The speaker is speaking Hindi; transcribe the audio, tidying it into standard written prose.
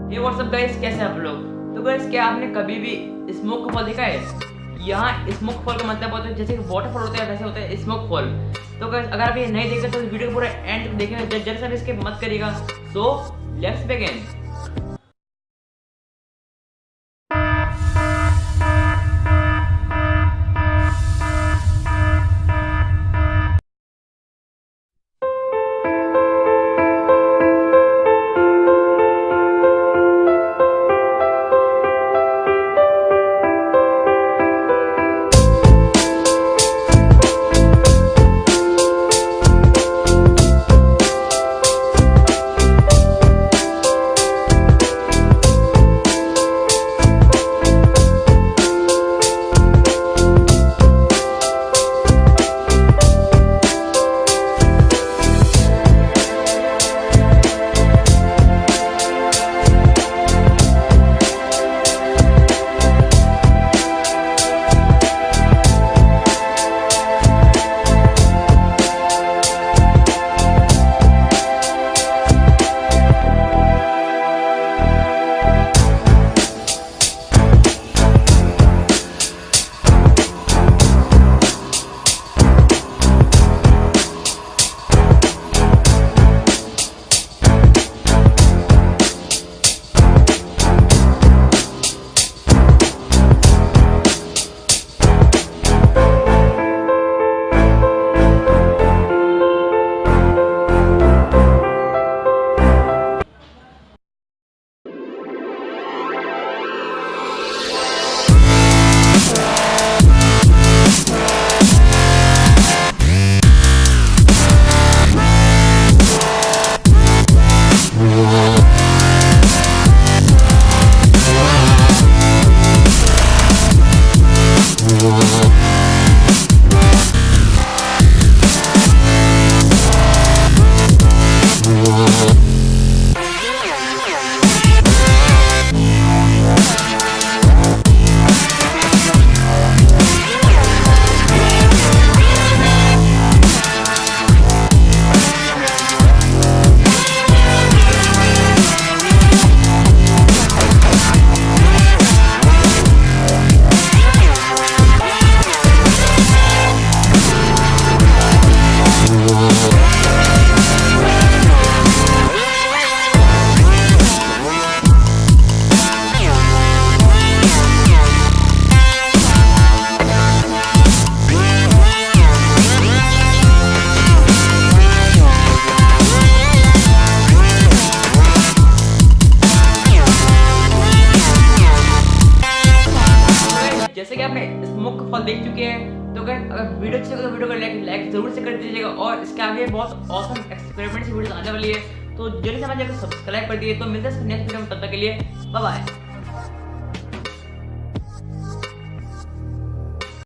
हे व्हाट्सअप गाइस, कैसे हैं आप लोग। तो गाइस, क्या आपने कभी भी स्मोक फॉल देखा है। यहाँ स्मोक फॉल का मतलब होता है जैसे कि वाटरफॉल होता है वैसे होता है स्मोक फॉल। तो गाइस, अगर आप ये नहीं देखे तो इस वीडियो को पूरा एंड तक देखेंगे, जल्दी से इसके मत करिएगा। So let's begin. जैसे कि आपने स्मोक फॉल देख चुके हैं, तो अगर वीडियो अच्छी लगे तो वीडियो को लाइक जरूर से कर दीजिएगा। और इसके आगे बहुत ऑसम एक्सपेरिमेंट्स वीडियोस आने वाली है, तो जल्दी से हमारे चैनल को सब्सक्राइब कर दिए। तो मिलते हैं नेक्स्ट वीडियो में, तब तक के लिए बाय बाय।